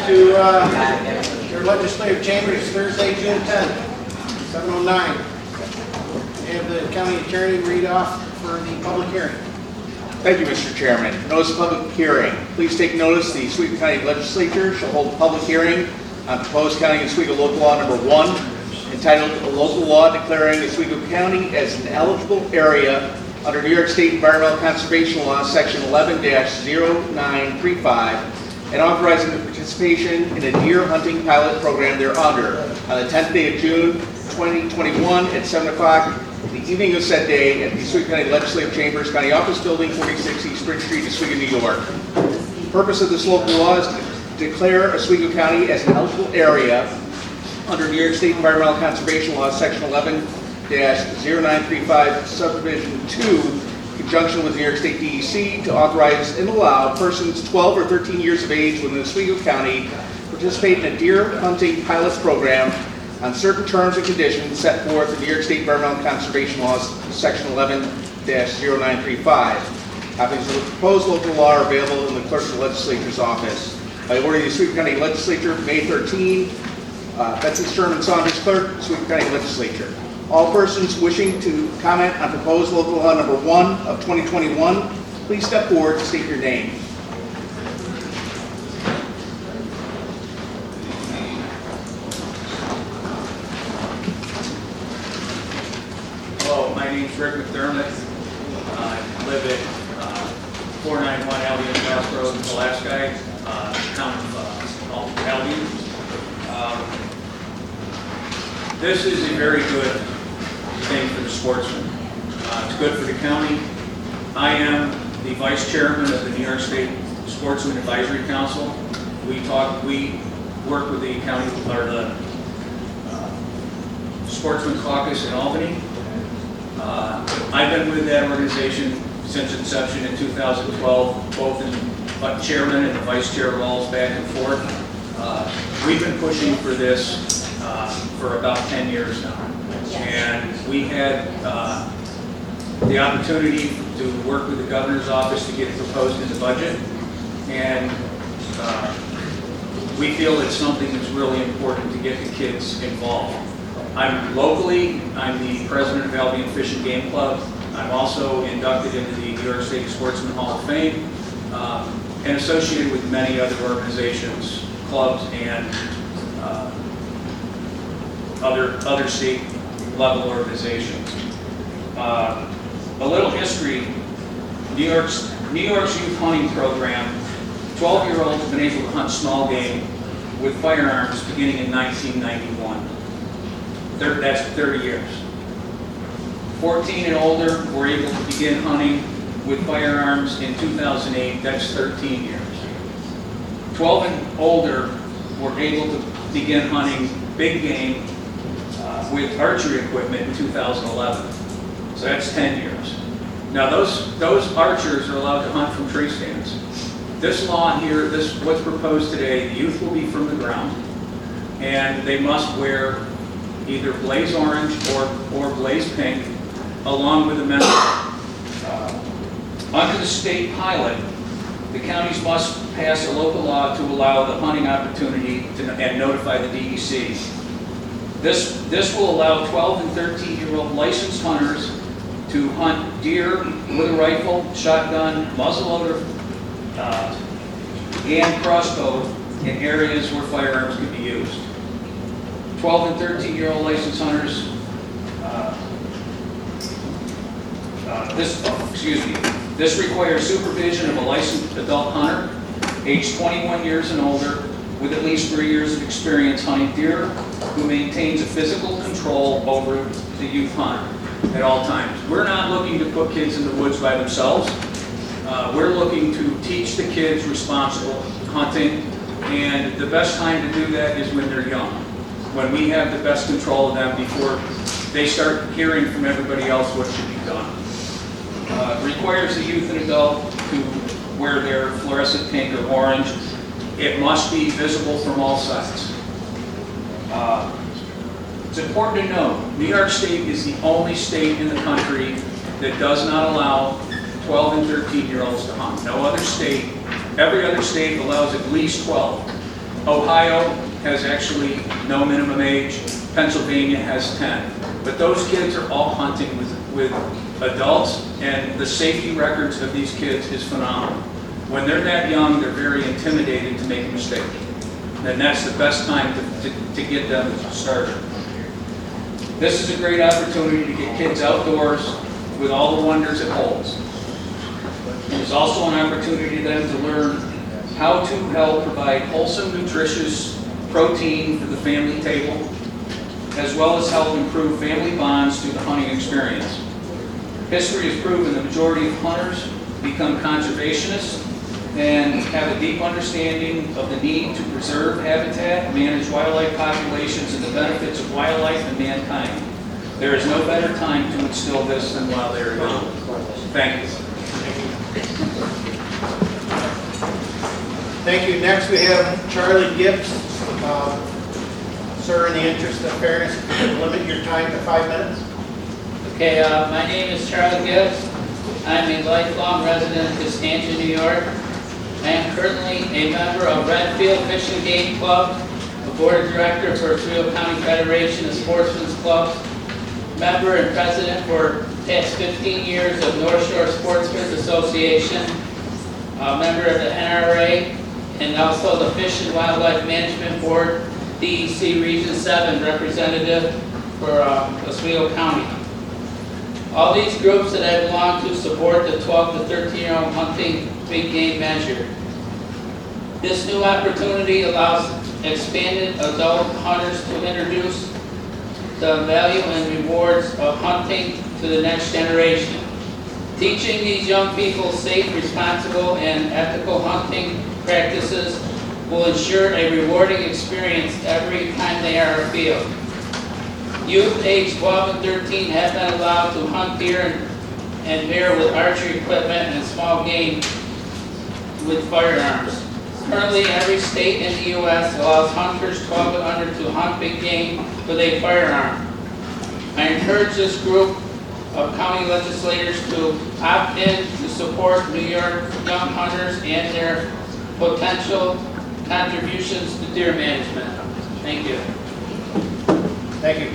to your legislative chambers Thursday, June 10th, 7:09. Have the county attorney read off for the public hearing. Thank you, Mr. Chairman. Notice of public hearing. Please take notice the Oswego County Legislature shall hold a public hearing on proposed county and Oswego local law number 1, entitled a local law declaring Oswego County as an eligible area under New York State Environmental Conservation Law, Section 11-0935, and authorizing the participation in a deer hunting pilot program thereunder on the 10th day of June 2021 at 7 o'clock the evening of said day at the Oswego County Legislative Chambers, County Office Building, 46 East Bridge Street, Oswego, New York. The purpose of this local law is to declare Oswego County as an eligible area under New York State Environmental Conservation Law, Section 11-0935, Subdivision 2, in conjunction with New York State DEC, to authorize and allow persons 12 or 13 years of age within Oswego County to participate in a deer hunting pilot program on certain terms and conditions set forth in New York State Environmental Conservation Laws, Section 11-0935. Copies of the proposed local law are available in the Clerk of the Legislature's office. By order of the Oswego County Legislature, May 13, Betsy Sherman Saunders, Clerk, Oswego County Legislature. All persons wishing to comment on proposed local law number 1 of 2021, please step forward to state your name. Hello, my name is Rick McDermott. I live at 491 Albion Cross Road in Pulaski, town of Albion. This is a very good thing for the sportsmen. It's good for the county. I am the vice chairman of the New York State Sportsman Advisory Council. We work with the county, or the Sportsman Caucus in Albany. I've been with that organization since inception in 2012, both in chairman and the vice chair roles back and forth. We've been pushing for this for about 10 years now. And we had the opportunity to work with the governor's office to get it proposed in the budget. And we feel it's something that's really important to get the kids involved. I'm the president of Albion Fish and Game Club. I'm also inducted into the New York State Sportsman Hall of Fame and associated with many other organizations, clubs, and other state level organizations. A little history, New York's youth hunting program, 12-year-olds have been able to hunt small game with firearms beginning in 1991. That's 30 years. 14 and older were able to begin hunting with firearms in 2008, that's 13 years. 12 and older were able to begin hunting big game with archery equipment in 2011. So that's 10 years. Now those archers are allowed to hunt from tree stands. This law here, what's proposed today, the youth will be from the ground, and they must wear either blaze orange or blaze pink, along with a member. Under the state pilot, the counties must pass a local law to allow the hunting opportunity and notify the DEC. This will allow 12 and 13-year-old licensed hunters to hunt deer with a rifle, shotgun, muzzleloader, and crossbow in areas where firearms can be used. 12 and 13-year-old licensed hunters, this requires supervision of a licensed adult hunter, age 21 years and older, with at least 3 years of experience hunting deer, who maintains a physical control over the youth hunt at all times. We're not looking to put kids in the woods by themselves. We're looking to teach the kids responsible hunting, and the best time to do that is when they're young, when we have the best control of them before they start hearing from everybody else what should be done. Requires the youth and adult to wear their fluorescent pink or orange. It must be visible from all sides. It's important to note, New York State is the only state in the country that does not allow 12 and 13-year-olds to hunt. No other state, every other state allows at least 12. Ohio has actually no minimum age. Pennsylvania has 10. But those kids are all hunting with adults, and the safety records of these kids is phenomenal. When they're that young, they're very intimidated to make a mistake. And that's the best time to get them started. This is a great opportunity to get kids outdoors with all the wonders it holds. It's also an opportunity then to learn how to help provide wholesome, nutritious protein for the family table, as well as help improve family bonds through the hunting experience. History has proven the majority of hunters become conservationists and have a deep understanding of the need to preserve habitat, manage wildlife populations, and the benefits of wildlife and mankind. There is no better time to instill this than while they are young. Thank you. Thank you. Next, we have Charlie Gibbs. Sir, in the interest of fairness, if you could limit your time to 5 minutes. Okay, my name is Charlie Gibbs. I'm a lifelong resident of Costanza, New York. I am currently a member of Redfield Fish and Game Club, a board of director for Oswego County Federation of Sportsmen's Clubs, member and president for the past 15 years of North Shore Sportsmen's Association, a member of the NRA, and also the Fish and Wildlife Management Board, DEC Region 7 representative for Oswego County. All these groups that I belong to support the 12 to 13-year-old hunting big game measure. This new opportunity allows expanded adult hunters to introduce the value and rewards of hunting to the next generation. Teaching these young people safe, responsible, and ethical hunting practices will ensure a rewarding experience every time they are afield. Youth aged 12 and 13 have been allowed to hunt deer and bear with archery equipment and small game with firearms. Currently, every state in the U.S. allows hunters 12 and under to hunt big game with a firearm. I encourage this group of county legislators to opt in to support New York young hunters and their potential contributions to deer management. Thank you. Thank you.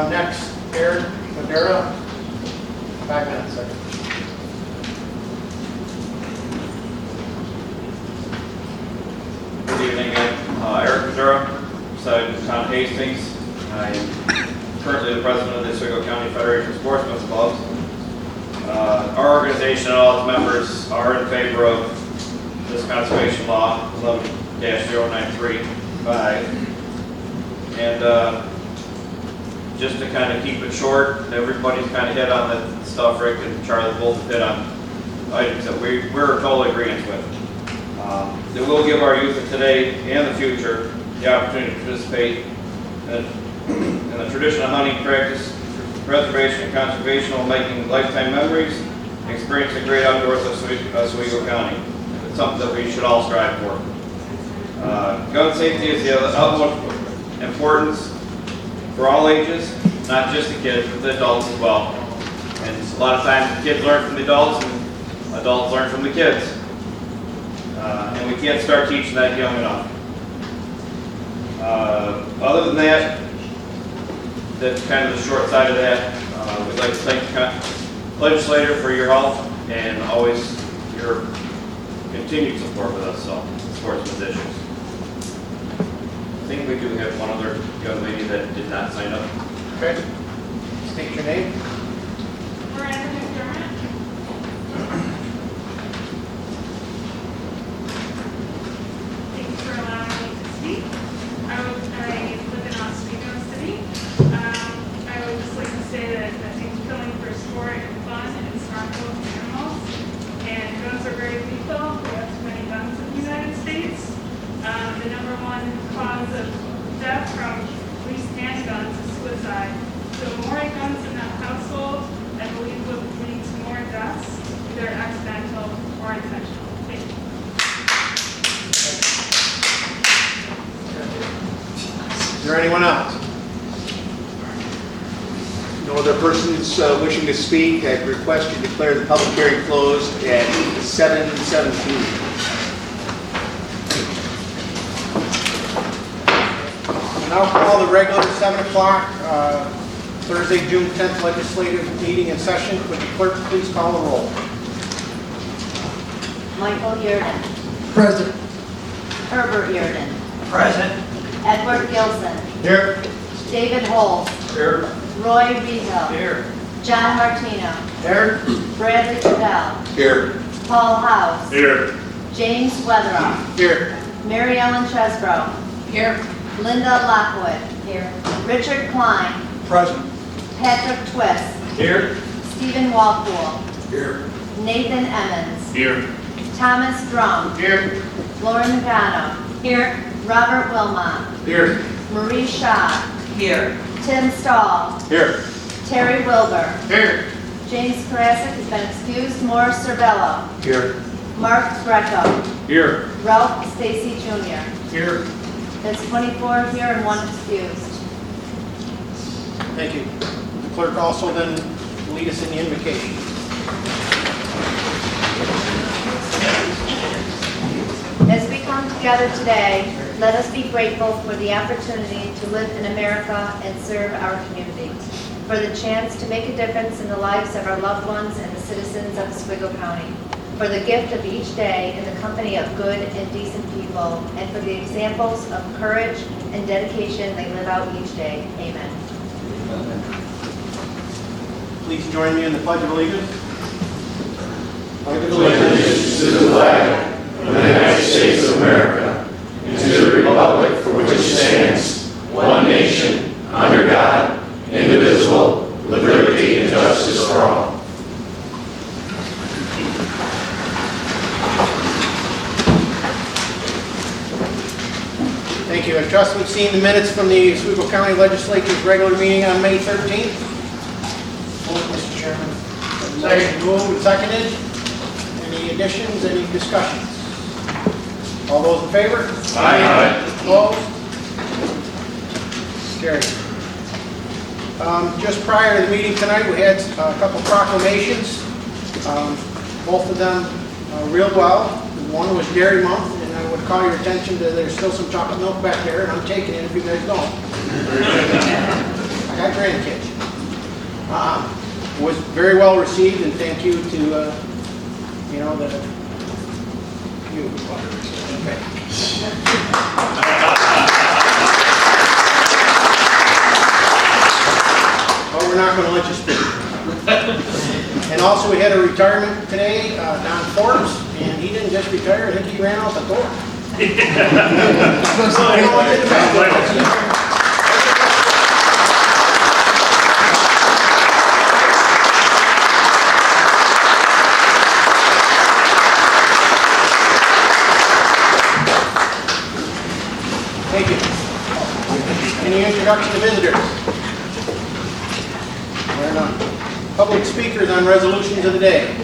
Next, Eric Madera. 5 minutes, sir. Good evening, Eric Madera, residing in Town Hastings. I am currently the president of the Oswego County Federation of Sportsmen's Clubs. Our organization and all its members are in favor of this conservation law, 11-0935. And just to kind of keep it short, everybody's kind of hit on the stuff Rick and Charlie both have hit on items that we're totally agreeing with. That will give our youth of today and the future the opportunity to participate in the traditional hunting practice, preservation and conservation while making lifetime memories, experiencing great outdoors of Oswego County. It's something that we should all strive for. Gun safety is the utmost importance for all ages, not just the kids, but the adults as well. And a lot of times the kids learn from the adults and adults learn from the kids. And we can't start teaching that young enough. Other than that, that's kind of the short side of that. We'd like to thank the legislator for your help and always your continued support with us on sportsmen's issues. I think we do have one other young lady that did not sign up. Okay. State your name. Miranda McDermott. Thanks for allowing me to speak. I live in Oswego City. I would just like to say that I think killing for sport and fun and snorkel animals. And guns are very lethal. We have too many guns in the United States. The number one cause of death from least handguns is suicide. So more guns in that household, I believe, would lead to more deaths, either accidental or intentional. Thank you. Is there anyone else? No other persons wishing to speak. I request you declare the public hearing closed at 7:17. Now call the regular 7 o'clock, Thursday, June 10th legislative meeting in session. Would the clerk please call the roll? Michael Yurden. Present. Herbert Yurden. Present. Edward Gilson. Here. David Holt. Here. Roy Rehill. Here. John Martino. Here. Bradley Cabell. Here. Paul House. Here. James Weatherup. Here. Mary Ellen Chesbro. Here. Linda Lockwood. Here. Richard Klein. Present. Patrick Twist. Here. Stephen Walpole. Here. Nathan Emmons. Here. Thomas Drum. Here. Lauren Nagano. Here. Robert Wilmot. Here. Marie Shaw. Here. Tim Stahl. Here. Terry Wilbur. Here. James Karasik has been excused. Morris Cervello. Here. Mark Greco. Here. Ralph Stacy Jr. Here. That's 24 here and 1 excused. Thank you. The clerk also then lead us in the invocation. As we come together today, let us be grateful for the opportunity to live in America and serve our community, for the chance to make a difference in the lives of our loved ones and the citizens of Oswego County, for the gift of each day in the company of good and decent people, and for the examples of courage and dedication they live out each day. Amen. Please join me in the Pledge of Allegiance. Pledge allegiance to the flag of the United States of America and to the republic for which it stands, one nation, under God, indivisible, with liberty and justice for all. Thank you. I trust we've seen the minutes from the Oswego County Legislature's regular meeting on May 13th. Mr. Chairman. Second. Moved and seconded. Any additions, any discussions? All those in favor? Aye. Opposed? Carried. Just prior to the meeting tonight, we had a couple proclamations. Both of them real well. One was Dairy Month, and I would call your attention to there's still some chocolate milk back there, and I'm taking it if you guys don't. I got grandkids. Was very well received, and thank you to you. Okay. Well, we're not going to let you speak. And also, we had a retirement today, Don Forbes, and he didn't just retire, I think he ran out the door. Thank you. Any introduction to visitors? There are none. Public speakers on resolutions of the day.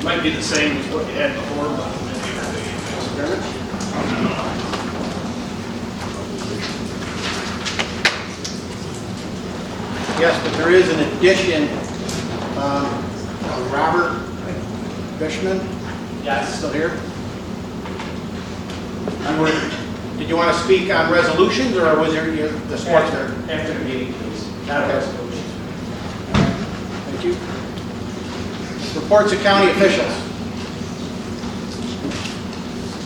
Might be the same as what you had before, but Yes, but there is an addition. Robert Bishman. yes. Still here? Did you want to speak on resolutions, or was there the sports there? After the meeting, please. Not a resolution. Thank you. Reports of county officials.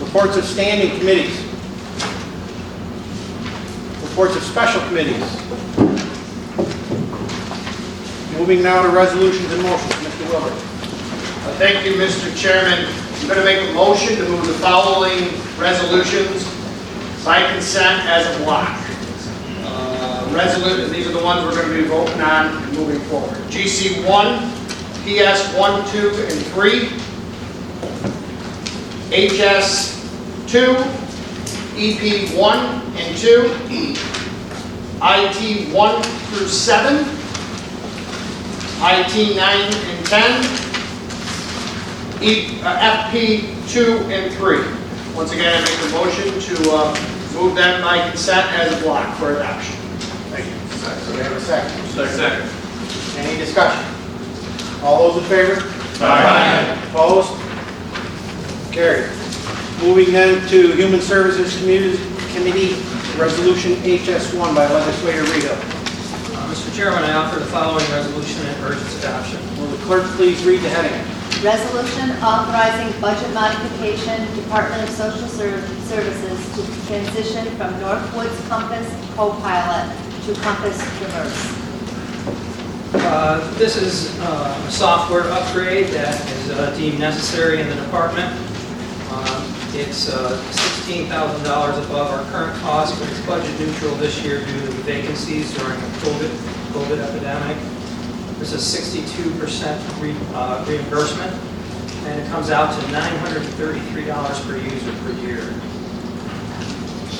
Reports of standing committees. Reports of special committees. Moving now to resolutions and motions. Mr. Wilbur. Thank you, Mr. Chairman. I'm going to make a motion to move the following resolutions by consent as a block. These are the ones we're going to be voting on and moving forward. GC 1, PS 1, 2, and 3, HS 2, EP 1 and 2, IT 1 through 7, IT 9 and 10, FP 2 and 3. Once again, I make the motion to move them by consent as a block for adoption. Thank you. So we have a second. Second. Any discussion? All those in favor? Aye. Opposed? Carried. Moving then to Human Services Committee, Resolution HS1 by Legislator Rito. Mr. Chairman, I offer the following resolution in urgent adoption. Will the clerk please read the heading? Resolution authorizing budget modification, Department of Social Services to transition from Northwoods Compass Copilot to Compass Traverse. This is a software upgrade that is deemed necessary in the department. It's $16,000 above our current cost, but it's budget neutral this year due to the vacancies during the COVID epidemic. There's a 62% reimbursement, and it comes out to $933 per user per year.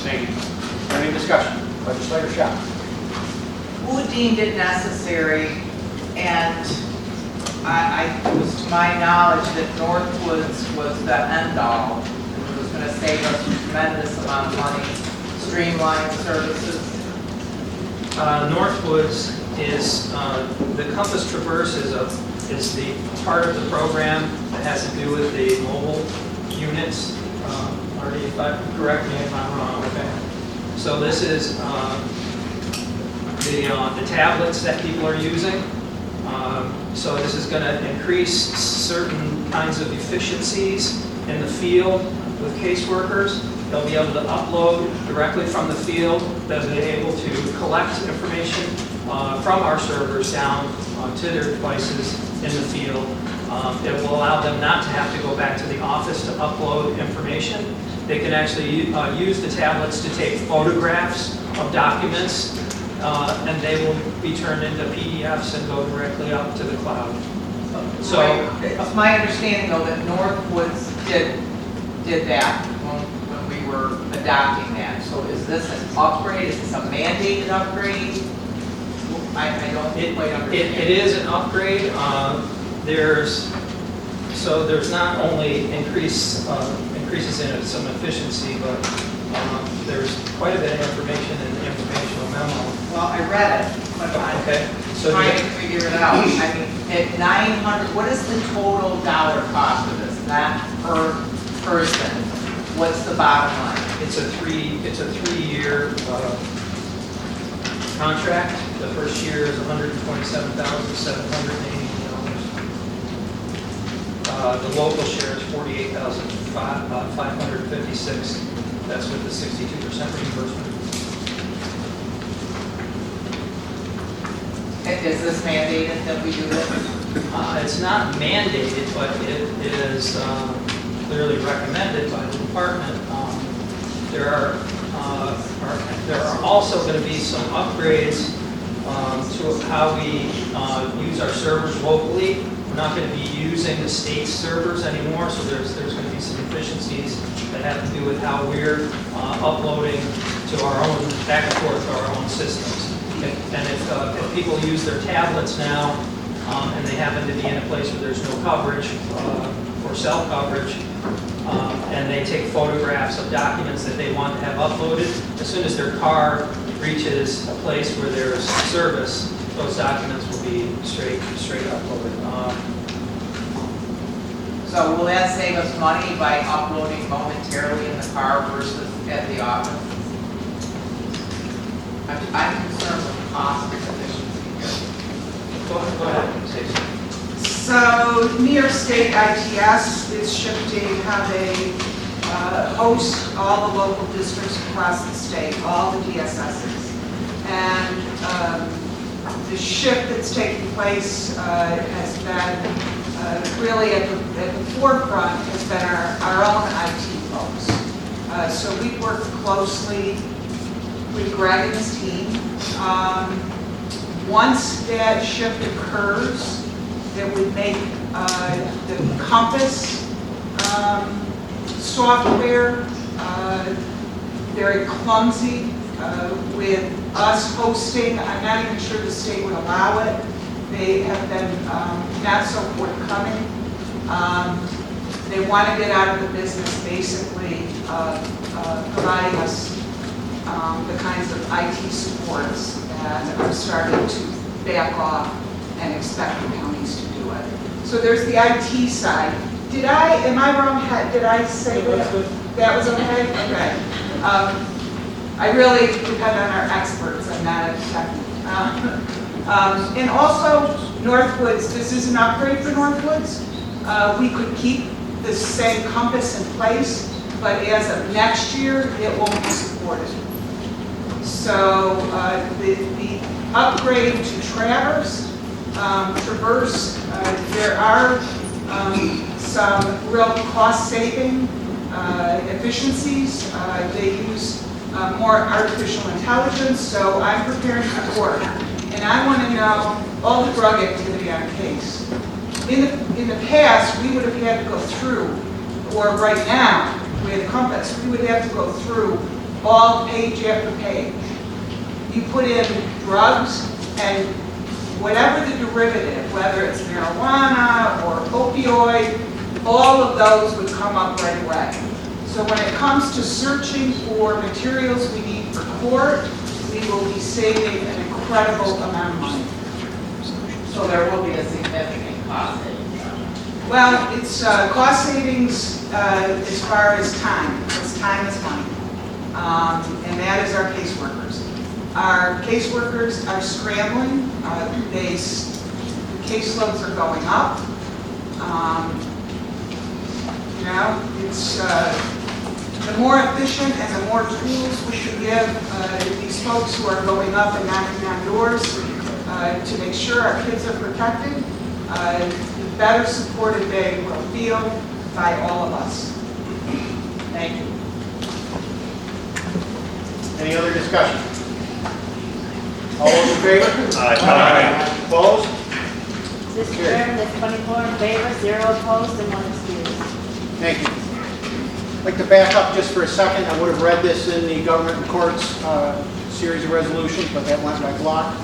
Thank you. Any discussion? Legislator Shaw. Who deemed it necessary, and it was to my knowledge that Northwoods was the end-all, and it was going to save us a tremendous amount of money, streamline services. Northwoods is, the Compass Traverse is the part of the program that has to do with the mobile units. Marty, correct me if I'm wrong, okay? So this is the tablets that people are using. So this is going to increase certain kinds of efficiencies in the field with caseworkers. They'll be able to upload directly from the field. They'll be able to collect information from our servers down to their devices in the field. It will allow them not to have to go back to the office to upload information. They can actually use the tablets to take photographs of documents, and they will be turned into PDFs and go directly up to the cloud. So It's my understanding, though, that Northwoods did that when we were adopting that. So is this an upgrade? Is this a mandated upgrade? I don't quite understand. It is an upgrade. There's not only increases in some efficiency, but there's quite a bit of information in the informational memo. Well, I read it, but I'm Okay. So trying to figure it out. I mean, at 900, what is the total dollar cost of this? Not per person. What's the bottom line? it's a three-year contract. The first year is $127,780. The local share is $48,556. That's with the 62% reimbursement. Is this mandated that we do this? It's not mandated, but it is clearly recommended by the department. There are also going to be some upgrades to how we use our servers locally. We're not going to be using the state's servers anymore, so there's going to be some efficiencies that have to do with how we're uploading to our own, back and forth to our own systems. And if people use their tablets now, and they happen to be in a place where there's no coverage or cell coverage, and they take photographs of documents that they want to have uploaded, as soon as their car reaches a place where there's service, those documents will be straight uploaded. So will that save us money by uploading momentarily in the car versus at the office? I'm concerned with the cost and efficiency here. Go ahead, Stacey. So New York State ITS is shifting how they host all the local districts across the state, all the DSSs. And the shift that's taking place has been really at the forefront has been our own IT folks. So we've worked closely with Greg and his team. Once that shift occurs, that would make the Compass software very clumsy with us hosting. I'm not even sure the state would allow it. They have been not so forthcoming. They want to get out of the business basically providing us the kinds of IT supports, and are starting to back off and expect the counties to do it. So there's the IT side. Am I wrong, did I say that? That was okay? Okay. I really depend on our experts, I'm not a technical. And also, Northwoods, this is an upgrade for Northwoods. We could keep the same compass in place, but as of next year, it won't be supported. So the upgrade to Traverse, there are some real cost-saving efficiencies. They use more artificial intelligence, so I'm preparing for work. And I want to know all the drug activity on a case. In the past, we would have had to go through, or right now, we have Compass, we would have to go through all page after page. You put in drugs, and whatever the derivative, whether it's marijuana or opioid, all of those would come up right away. So when it comes to searching for materials we need for court, we will be saving an incredible amount of money. So there will be a significant cost savings. Well, it's cost savings as far as time, because time is money. And that is our caseworkers. Our caseworkers are scrambling. The caseloads are going up. It's the more efficient and the more tools we can give these folks who are going up and knocking on doors to make sure our kids are protected, the better supported they will feel by all of us. Thank you. Any other discussion? All those in favor? Aye. Opposed? Mr. Chairman, there's 24 in favor, 0 opposed, and 1 excused. Thank you. I'd like to back up just for a second. I would have read this in the government and courts series of resolutions, but that went by block.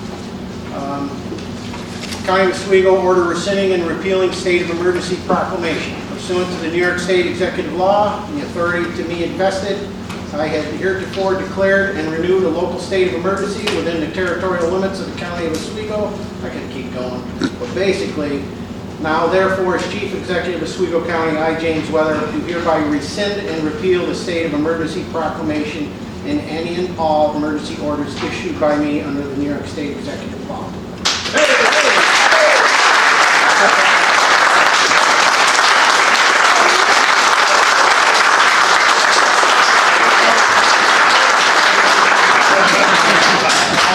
County of Oswego order rescinding and repealing state of emergency proclamation. Pursuant to the New York State executive law and the authority to me invested, I have heretofore declared and renewed a local state of emergency within the territorial limits of the County of Oswego. I could keep going, but basically, now therefore as Chief Executive of Oswego County, I, James Weather, do hereby rescind and repeal the state of emergency proclamation and any and all emergency orders issued by me under the New York State executive law.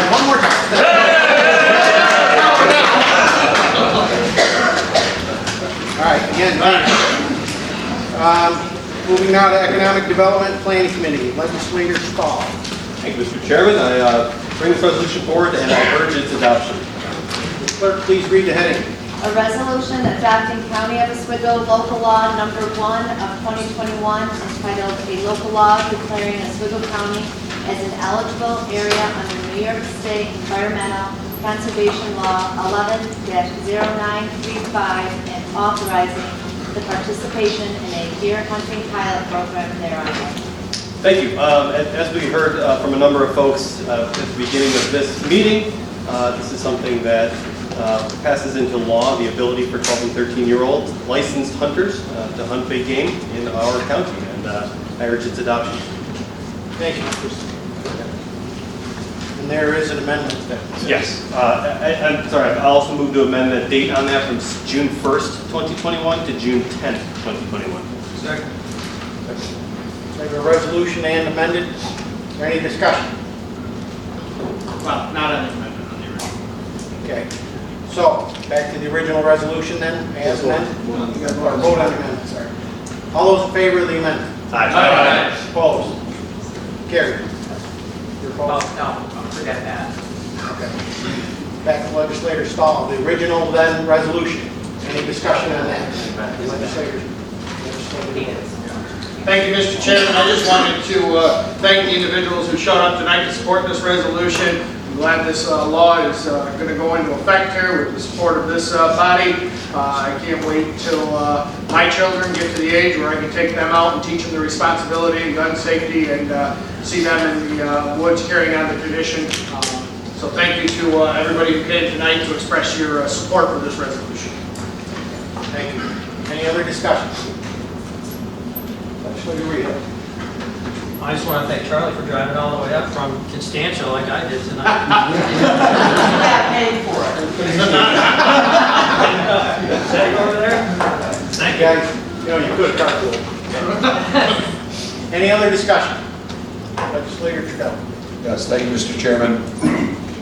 One more time. All right, again, moving now to Economic Development Planning Committee, Legislator Stahl. Thank you, Mr. Chairman. I bring this resolution forward and I urge its adoption. Clerk, please read the heading. A resolution adopting County of Oswego Local Law Number 1 of 2021 entitled A Local Law Declaring Oswego County as an Eligible Area under New York State Environmental Conservation Law 11-0935 and authorizing the participation in a deer hunting pilot program thereon. Thank you. As we heard from a number of folks at the beginning of this meeting, this is something that passes into law the ability for 12 and 13-year-old licensed hunters to hunt big game in our county, and I urge its adoption. Thank you. And there is an amendment. Yes. I'm sorry, I also moved to amend the date on that from June 1st, 2021 to June 10th, 2021. Second. We have a resolution and amended. Is there any discussion? Well, not on the amendment, on the original. Okay. So, back to the original resolution then, as amended? You got to vote on the amendment, sorry. All those in favor of the amendment? Aye. Opposed? Carried. You're opposed? No, forget that. Okay. Back to Legislator Stahl. The original then resolution. Any discussion on that? Legislator. Thank you, Mr. Chairman. I just wanted to thank the individuals who showed up tonight to support this resolution. I'm glad this law is going to go into effect here with the support of this body. I can't wait till my children get to the age where I can take them out and teach them the responsibility and gun safety and see them in the woods carrying on the tradition. So thank you to everybody who came tonight to express your support for this resolution. Thank you. Any other discussion? Legislator Rita. I just want to thank Charlie for driving all the way up from Constantia like I did tonight. You got paid for it. Say over there? Thank you. Guys, you know, you could have carpooled. Any other discussion? Legislator Trudeau. Yes, thank you, Mr. Chairman.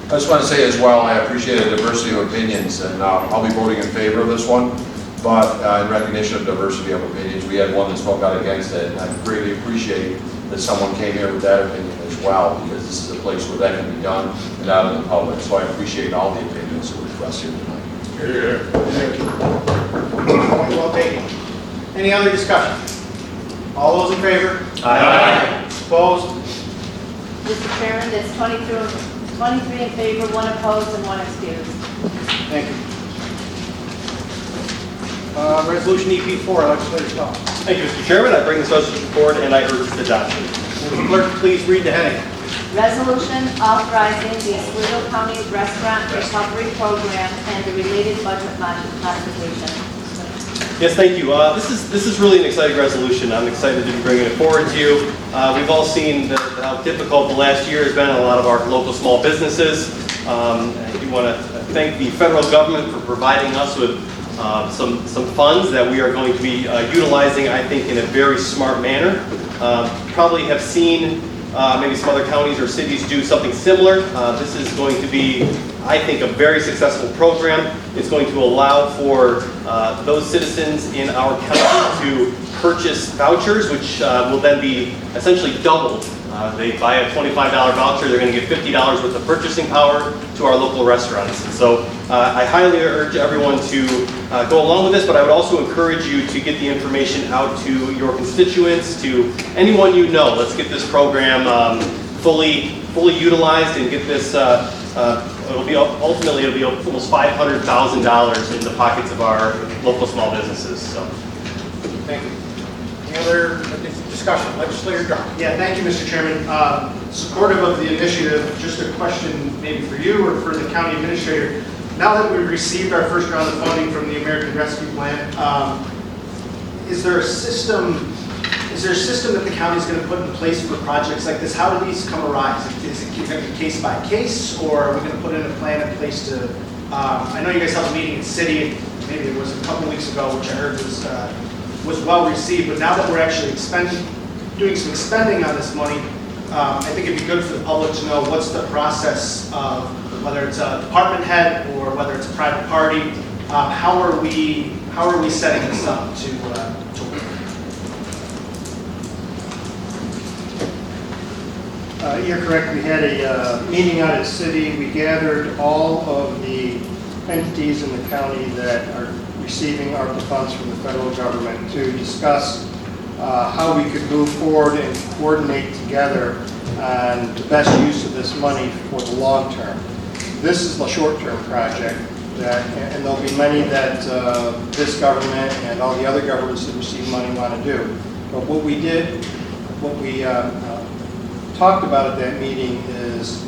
I just want to say as well, I appreciate the diversity of opinions, and I'll be voting in favor of this one. But in recognition of diversity of opinions, we had one that spoke out against it, and I greatly appreciate that someone came here with that opinion as well, because this is a place where that can be done and out in the public. So I appreciate all the opinions that were expressed here tonight. Point well taken. Any other discussion? All those in favor? Aye. Opposed? Mr. Chairman, there's 23 in favor, 1 opposed, and 1 excused. Thank you. Resolution EP4, Legislator Stahl. Thank you, Mr. Chairman. I bring this resolution forward and I urge adoption. Will the clerk please read the heading? Resolution authorizing the Oswego County Restaurant Recovery Program and the related budget modification. Yes, thank you. This is really an exciting resolution. I'm excited to be bringing it forward to you. We've all seen how difficult the last year has been in a lot of our local small businesses. I do want to thank the federal government for providing us with some funds that we are going to be utilizing, I think, in a very smart manner. Probably have seen maybe some other counties or cities do something similar. This is going to be, I think, a very successful program. It's going to allow for those citizens in our county to purchase vouchers, which will then be essentially doubled. They buy a $25 voucher, they're going to get $50 worth of purchasing power to our local restaurants. And so I highly urge everyone to go along with this, but I would also encourage you to get the information out to your constituents, to anyone you know. Let's get this program fully utilized and get this, ultimately it'll be almost $500,000 in the pockets of our local small businesses. So. Thank you. Any other discussion? Legislator Drummond. Yeah, thank you, Mr. Chairman. Supportive of the initiative, just a question maybe for you or for the county administrator. Now that we've received our first round of funding from the American Rescue Plan, is there a system that the county is going to put in place for projects like this? How do these come arise? Is it going to be case by case, or are we going to put in a plan in place to, I know you guys held a meeting in the city, maybe it was a couple weeks ago, which I heard was well received, but now that we're actually doing some spending on this money, I think it'd be good for the public to know what's the process of, whether it's a department head or whether it's a private party, how are we setting this up to work? You're correct. We had a meeting out at city. We gathered all of the entities in the county that are receiving ARPA funds from the federal government to discuss how we could move forward and coordinate together on the best use of this money for the long term. This is the short-term project, and there'll be many that this government and all the other governments that receive money want to do. But what we talked about at that meeting is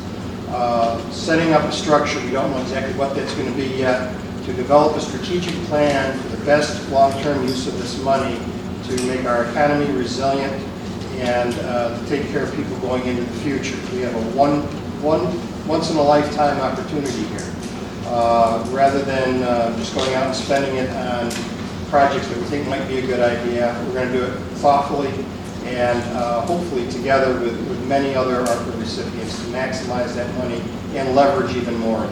setting up a structure. We don't know exactly what that's going to be yet, to develop a strategic plan for the best long-term use of this money to make our economy resilient and take care of people going into the future. We have a once-in-a-lifetime opportunity here. Rather than just going out and spending it on projects that we think might be a good idea, we're going to do it thoughtfully and hopefully together with many other ARPA recipients to maximize that money and leverage even more.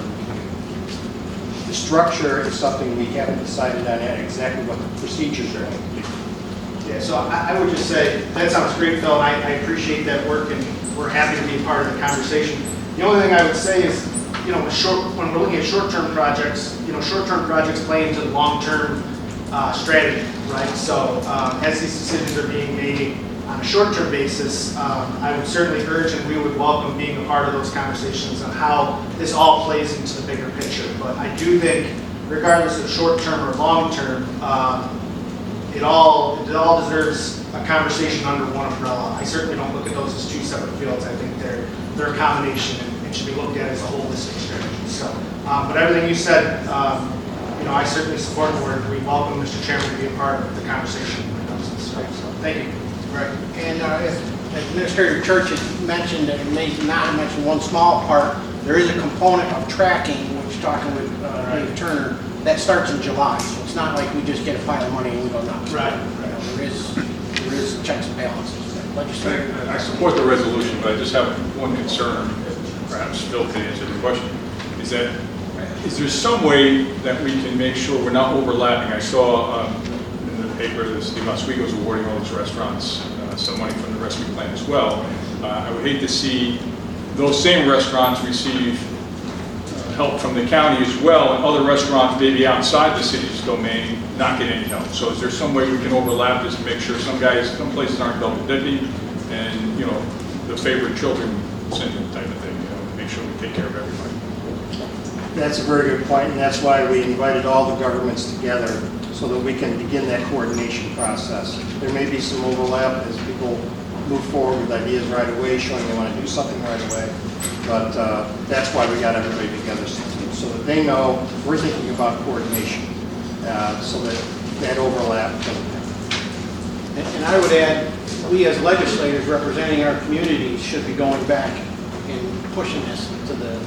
The structure is something we haven't decided on yet, exactly what the procedures are going to be. Yeah, so I would just say, that sounds great, Phil, and I appreciate that work, and we're happy to be a part of the conversation. The only thing I would say is, when we're looking at short-term projects, short-term projects play into the long-term strategy, right? So as these decisions are being made on a short-term basis, I would certainly urge and we would welcome being a part of those conversations on how this all plays into the bigger picture. But I do think, regardless of short-term or long-term, it all deserves a conversation under one umbrella. I certainly don't look at those as two separate fields. I think they're a combination and should be looked at as a holistic strategy. So, but everything you said, I certainly support and we welcome Mr. Chairman to be a part of the conversation when it comes to this stuff. So, thank you. Right. And as Administrator Church has mentioned, and may not mention one small part, there is a component of tracking, which talking with Dave Turner, that starts in July. So it's not like we just get a pile of money and we go nuts. Right. There is checks and balances. Legislator. I support the resolution, but I just have one concern, perhaps Phil can answer the question, is there some way that we can make sure we're not overlapping? I saw in the paper that Steve Oswego is awarding all those restaurants some money from the rescue plan as well. I would hate to see those same restaurants receive help from the county as well, and other restaurants maybe outside the city's domain not get any help. So is there some way we can overlap this and make sure some places aren't double dipping, and the favorite children syndrome type of thing, make sure we take care of everybody. That's a very good point, and that's why we invited all the governments together so that we can begin that coordination process. There may be some overlap as people move forward with ideas right away, showing they want to do something right away. But that's why we got everybody together, so that they know we're thinking about coordination, so that overlap doesn't happen. And I would add, we as legislators representing our communities should be going back and pushing this to the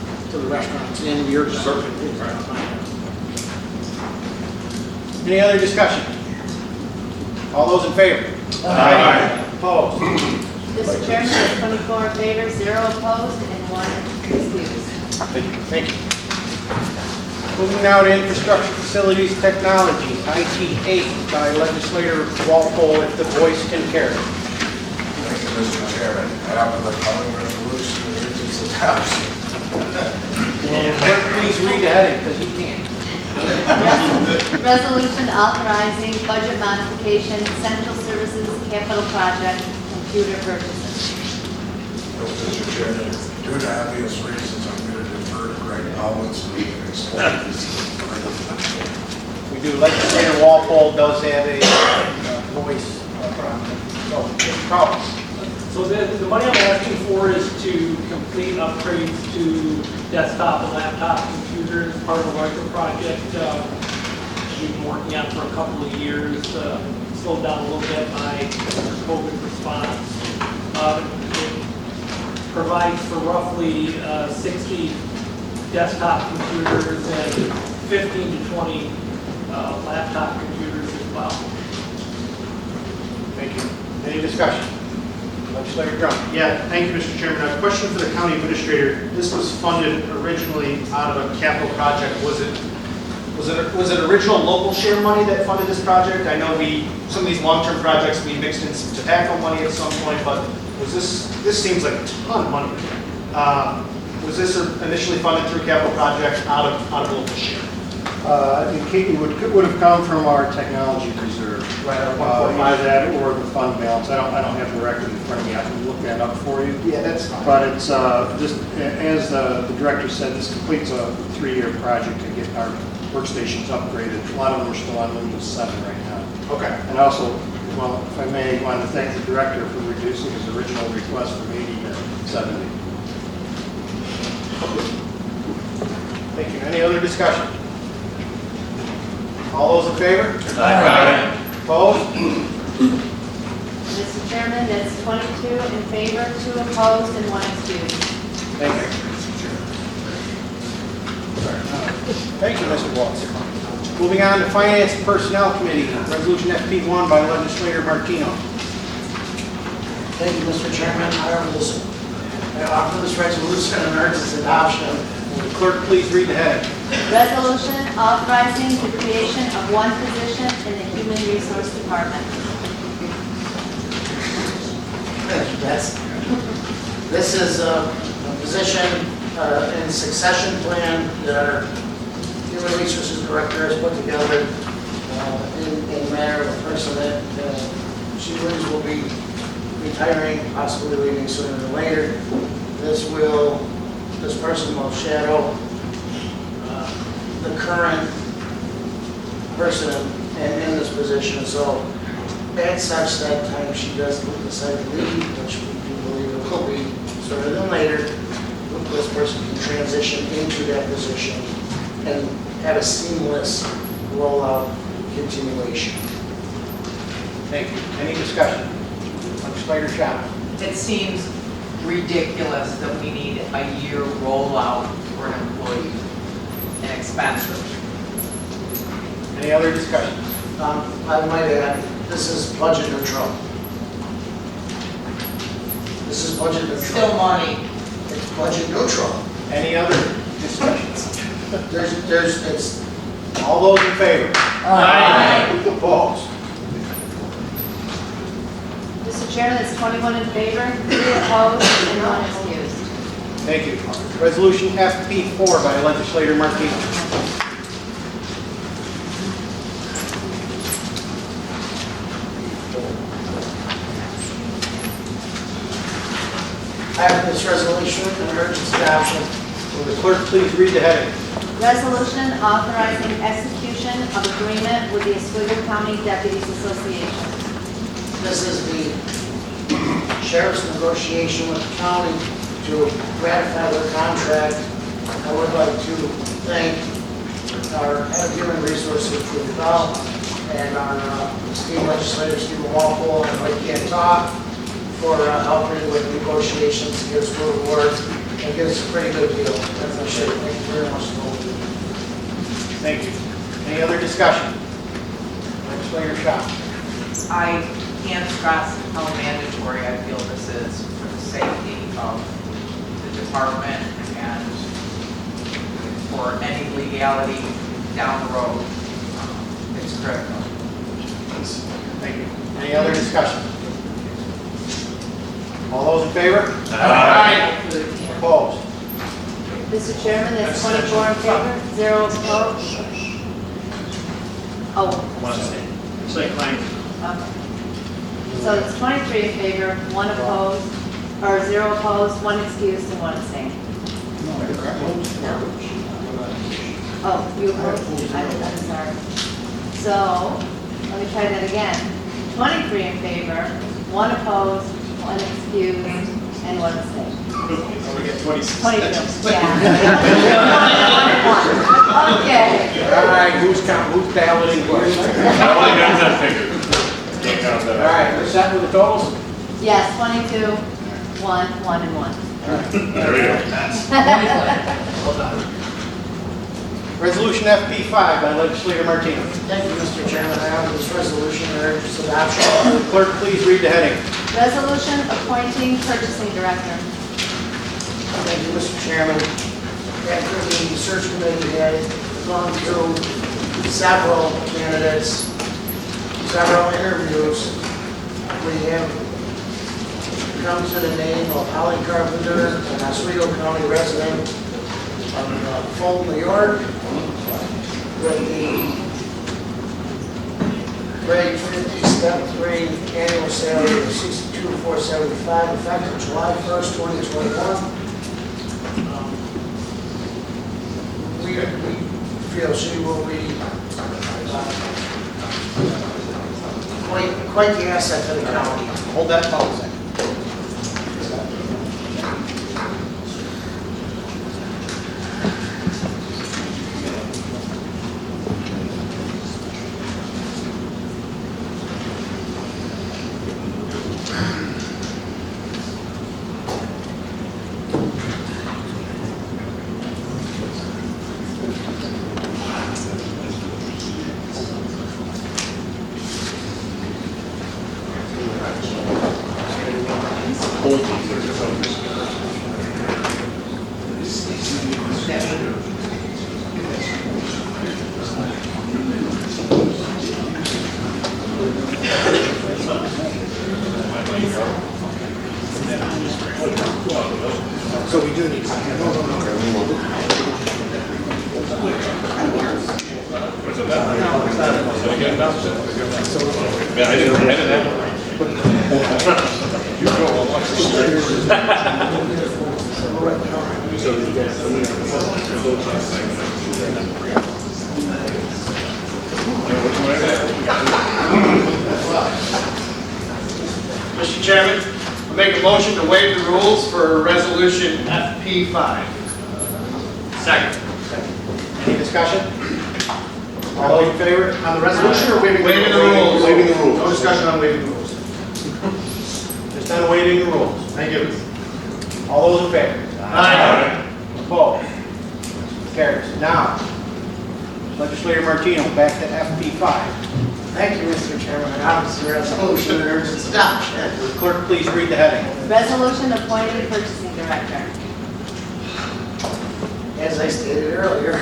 restaurants in your circuit. Any other discussion? All those in favor? Aye. Opposed? Mr. Chairman, there's 24 in favor, 0 opposed, and 1 excused. Thank you. Moving now to Infrastructure Facilities Technology, IT 8 by Legislator Walpole, if the voice can carry. Thank you, Mr. Chairman. I offer the following resolution for its adoption. Clerk, please read the heading, because he can't. Resolution authorizing budget modification, central services capital project, computer purchases. Mr. Chairman, due to obvious reasons, I'm going to defer to Greg Powell so he can explain this. We do. Legislator Walpole does have a voice problem. So, no problem. So the money I'm asking for is to complete upgrades to desktop and laptop computers, part of a larger project we've been working on for a couple of years, slowed down a little bit by the COVID response. It provides for roughly 60 desktop computers and 15 to 20 laptop computers as well. Thank you. Any discussion? Legislator Drummond. Yeah, thank you, Mr. Chairman. A question for the county administrator. This was funded originally out of a capital project. Was it original local share money that funded this project? I know some of these long-term projects, we mixed in some tobacco money at some point, but was this seems like a ton of money. Was this initially funded through capital project out of local share? It would have come from our technology reserve. Right, Either that or the fund balance. I don't have the record in front of me. I can look that up for you. Yeah, that's fine. But it's just, as the director said, this completes a 3-year project to get our workstations upgraded. A lot of them are still on Windows 7 right now. Okay. And also, well, if I may, I want to thank the director for reducing his original request from 80 to 70. Thank you. Any other discussion? All those in favor? Aye. Opposed? Mr. Chairman, that's 22 in favor, 2 opposed, and 1 excused. Thank you. Thank you, Mr. Waltz. Moving on to Finance and Personnel Committee, Resolution FP1 by Legislator Martino. Thank you, Mr. Chairman. I offer this resolution and urge its adoption. Will the clerk please read the heading? Resolution authorizing the creation of 1 position in the Human Resource Department. Thank you, Bess. This is a position in succession plan that our Human Resources Director has put together in matter of a person that she believes will be retiring, possibly leaving sooner than later. This person will shadow the current person in this position. So at such that time she does decide to leave, which we do believe it will be sooner than later, this person can transition into that position and have a seamless rollout continuation. Thank you. Any discussion? Legislator Shaw. It seems ridiculous that we need a year rollout for an employee and expensive. Any other discussion? I might add, this is budget neutral. This is budget neutral. Still money. It's budget neutral. Any other discussions? It's, all those in favor? Aye. Opposed? Mr. Chairman, that's 21 in favor, 3 opposed, and 1 excused. Thank you. Resolution FP4 by Legislator Martinez. I have this resolution and urge its adoption. Will the clerk please read the heading? Resolution authorizing execution of agreement with the Oswego County Deputies Association. This is the sheriff's negotiation with the county to ratify their contract. I would like to thank our head of human resources, Julie Bell, and our esteemed legislator, Stephen Walpole, and Mike Cantor, for helping with negotiations to get us moving forward and get us a pretty good deal. I appreciate it. Thank you very much. Thank you. Any other discussion? Legislator Shaw. I can't stress how mandatory I feel this is for the safety of the department and for any legality down the road. It's critical. Thank you. Any other discussion? All those in favor? Aye. Opposed? Mr. Chairman, that's 24 in favor, 0 opposed. Oh, okay. So it's 23 in favor, 1 opposed, or 0 opposed, 1 excused, and 1 abstained. No. Oh, you opposed? I'm sorry. So, let me try that again. 23 in favor, 1 opposed, 1 excused, and 1 abstained. We get 26. 22, yeah. Okay. All right, who's balloting first? All right, we're set with the totals? Yes, 22, 1, 1, and 1. There we go. Resolution FP5 by Legislator Martinez. Thank you, Mr. Chairman. I have this resolution and urge its adoption. Will the clerk please read the heading? Resolution appointing purchasing director. Thank you, Mr. Chairman. After the search committee had gone through several candidates, several interviews, we have come to the name of Holly Carpenter, an Oswego County resident of Fulton, New York, with the grade 50, step 3 annual salary of $62,475, effective July 1st, 2021. We feel she will be quite the asset to the county. Hold that thought a second. So we do need Mr. Chairman, I make a motion to waive the rules for resolution FP5. Any discussion? All those in favor? On the resolution or waiving the rules? Waiving the rules. Waiving the rules. No discussion on waiving the rules. Just on waiving the rules. Thank you. All those in favor? Aye. Opposed? Carries. Now, Legislator Martino, back to FP5. Thank you, Mr. Chairman. Obviously, resolution and urgent adoption. Will the clerk please read the heading? Resolution appointing purchasing director. As I stated earlier,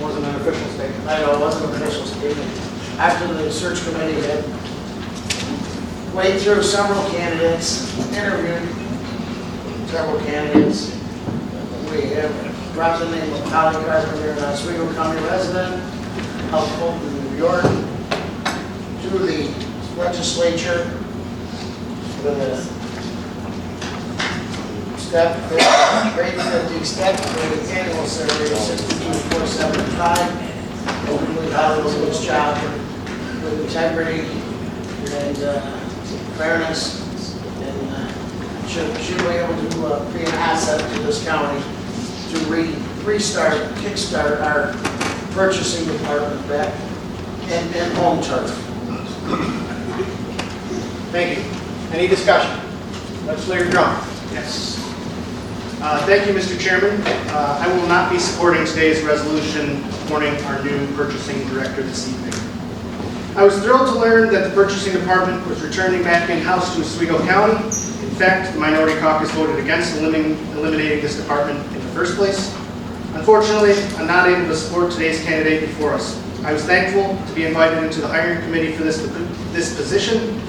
Wasn't an official statement. I know it wasn't an official statement. After the search committee had weighed through several candidates, interviewed several candidates, we have dropped the name of Holly Carpenter, an Oswego County resident of Fulton, New York, to the legislature with a step, grade 50 step, with an annual salary of $62,475. Hopefully, Holly will do his job with integrity and fairness, and should be able to be an asset to this county to restart, kickstart our purchasing department back in home turf. Thank you. Any discussion? Legislator Drummond. Yes. Thank you, Mr. Chairman. I will not be supporting today's resolution appointing our new purchasing director this evening. I was thrilled to learn that the purchasing department was returning back in-house to Oswego County. In fact, the minority caucus voted against eliminating this department in the first place. Unfortunately, I'm not able to support today's candidate before us. I was thankful to be invited into the hiring committee for this position,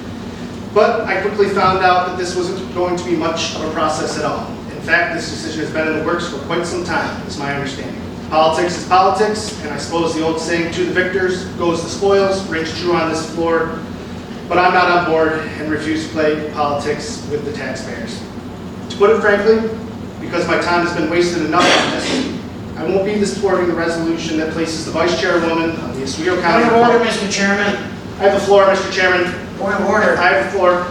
but I quickly found out that this wasn't going to be much of a process at all. In fact, this decision has been in the works for quite some time, is my understanding. Politics is politics, and I suppose the old saying, to the victors goes the spoils, rings true on this floor, but I'm not on board and refuse to play politics with the taxpayers. To put it frankly, because my time has been wasted enough on this, I won't be supporting the resolution that places the vice chairwoman of the Oswego County. Point of order, Mr. Chairman. I have the floor, Mr. Chairman. Point of order. I have the floor.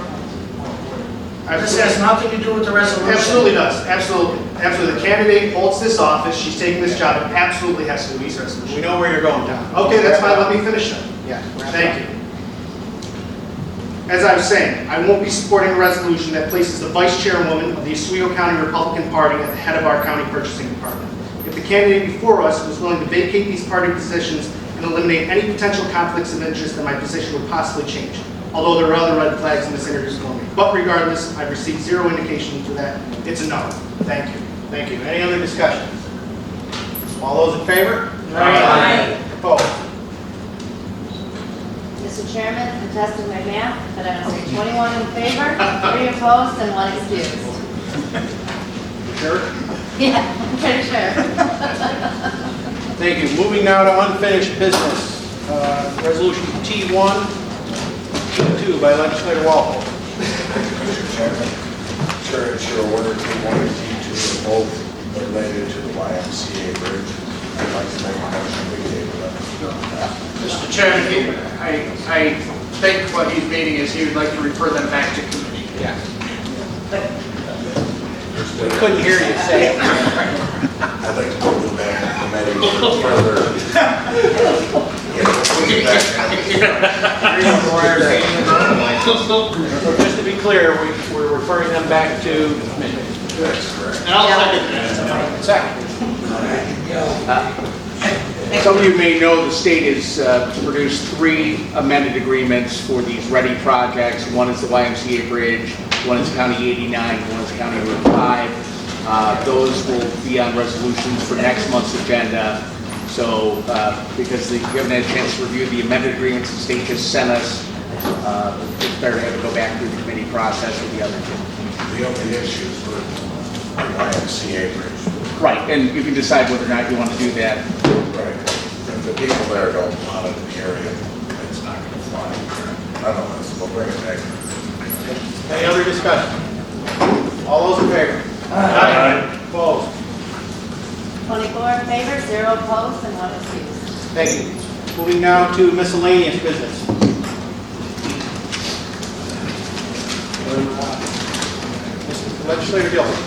This has nothing to do with the resolution. Absolutely does, absolutely. Absolutely. The candidate holds this office, she's taking this job, it absolutely has to do with this resolution. We know where you're going, Tom. Okay, that's fine, let me finish then. Yeah. Thank you. As I was saying, I won't be supporting a resolution that places the vice chairwoman of the Oswego County Republican Party at the head of our county purchasing department. If the candidate before us was willing to vacate these party positions and eliminate any potential conflicts of interest, then my position would possibly change. Although there are other red flags in this interview for me. But regardless, I've received zero indication to that. It's a no. Thank you. Thank you. Any other discussion? All those in favor? Aye. Opposed? Mr. Chairman, I'm testing my math, but I'm going to say 21 in favor, 3 opposed, and 1 excused. Sure? Yeah, I'm pretty sure. Thank you. Moving now to unfinished business. Resolution T1, T2 by Legislator Walpole. Mr. Chairman, sir, it's your order T1 and T2 are both related to the YMCA bridge. I'd like to make a motion we table that. Mr. Chairman, I think what he's meaning is he would like to refer them back to committee. Yeah. We couldn't hear you say it. I'd like to go to the back of committee for further. Just to be clear, we're referring them back to committee. That's correct. And I'll second that. Second. Some of you may know the state has produced 3 amended agreements for these ready projects. One is the YMCA Bridge, one is County 89, one is County Route 5. Those will be on resolutions for next month's agenda. So, because we haven't had a chance to review the amended agreements the state just sent us, it's better to have it go back through the committee process with the other 2. The only issues were the YMCA bridge. Right, and you can decide whether or not you want to do that. Right. If the people there don't want it in the area, it's not going to fly. I don't know, so we'll bring it back. Any other discussion? All those in favor? Aye. Opposed? 24 in favor, 0 opposed, and 1 excused. Thank you. Moving now to miscellaneous business. Legislator Gilbert.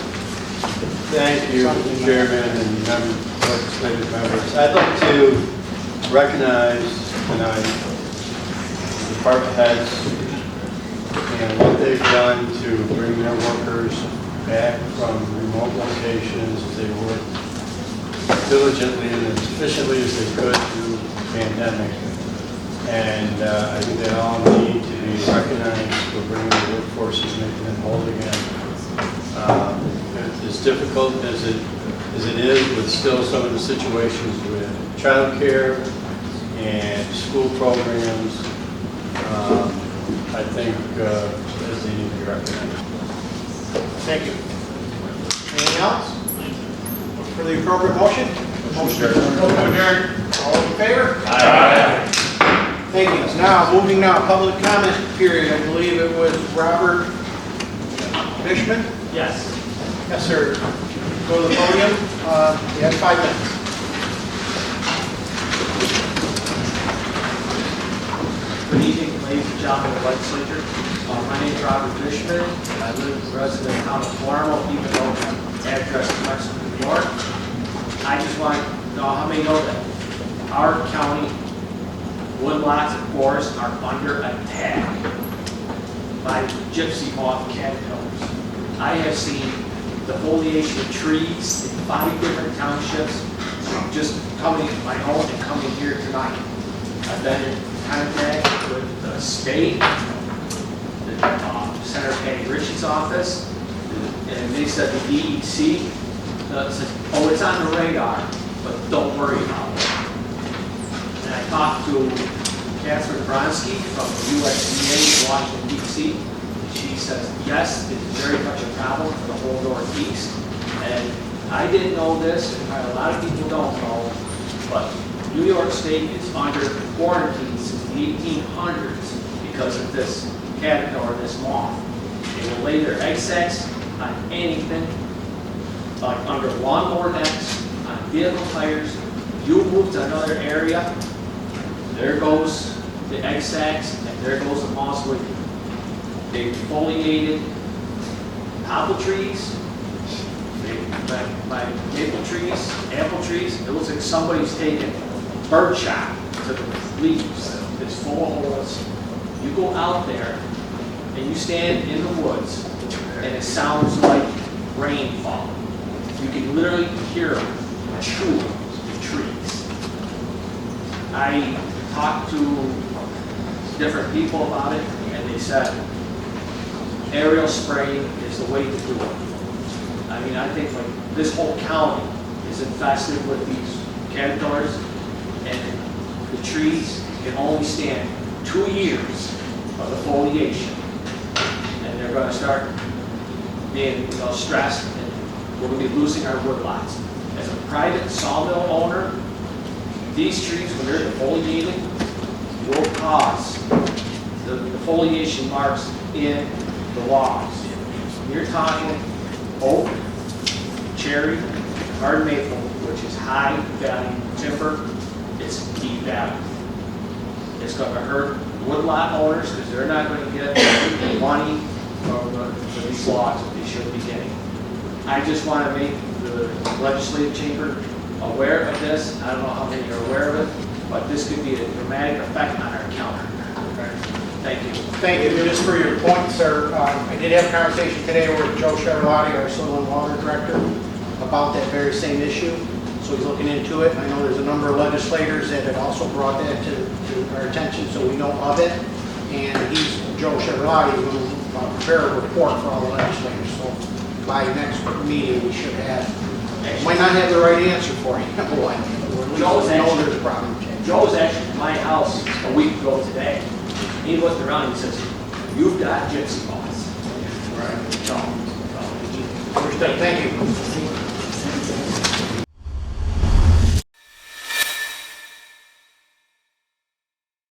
Thank you, Mr. Chairman and legislative members. I'd like to recognize tonight department heads and what they've done to bring their workers back from remote locations as they work diligently and as efficiently as they could through the pandemic. And I think they all need to be recognized for bringing the workforces, making them whole again. As difficult as it is, but still some of the situations with childcare and school programs, I think as they need to be recognized. Thank you. Anything else? For the appropriate motion? Motion adjourned. All in favor? Aye. Thank you. Now, moving now, public comment period. I believe it was Robert Fishman? Yes. Yes, sir. Go to the podium. You have 5 minutes. Good evening, ladies and gentlemen of the legislature. My name is Robert Fishman. I live as a resident of the town of Palermo, even though my address is Mexico, New York. I just want to know how many know that our county woodlots and forests are under attack by gypsy moth caterpillars. I have seen the foliation of trees in 5 different townships just coming to my home and coming here tonight. I've been in contact with the state, the Senator Patty Ritchie's office, and they said the DEC said, oh, it's on the radar, but don't worry about it. And I talked to Catherine Bronsky from the USDA in Washington, D.C. She says, yes, it's very much a problem for the whole Northeast. And I didn't know this, and a lot of people don't know, but New York State is under quarantine since the 1800s because of this caterpillar, this moth. They will lay their egg sacs on anything, like under lawnmower necks, on vehicle tires. You move to another area, there goes the egg sacs, and there goes the moths with you. They foliated apple trees, my maple trees, apple trees. It looks like somebody's taken bird shot to the leaves. It's full of holes. You go out there and you stand in the woods and it sounds like rainfall. You can literally hear them chew the trees. I talked to different people about it and they said aerial spraying is the way to do it. I mean, I think like this whole county is infested with these caterpillars, and the trees can only stand 2 years of the foliation, and they're going to start being stressed, and we're going to be losing our woodlots. As a private sawmill owner, these trees, when they're defoliated, will cause the foliation marks in the logs. You're talking oak, cherry, hard maple, which is high value timber. It's deep value. It's going to hurt woodlot owners because they're not going to get the money from these logs that they should be getting. I just want to make the legislative chamber aware of this. I don't know how many are aware of it, but this could be a dramatic effect on our county. Thank you. Thank you. Just for your point, sir, I did have a conversation today with Joe Chevroletti, our soil and water director, about that very same issue. So he's looking into it. I know there's a number of legislators that had also brought that to our attention, so we know of it. And Joe Chevroletti will prepare a report for all the legislators. So by next meeting, we should have, might not have the right answer for you. Joe was know there's a problem. Joe was actually at my house a week ago today. He looked around and says, "You've got gypsy moths." Right. Understood. Thank you.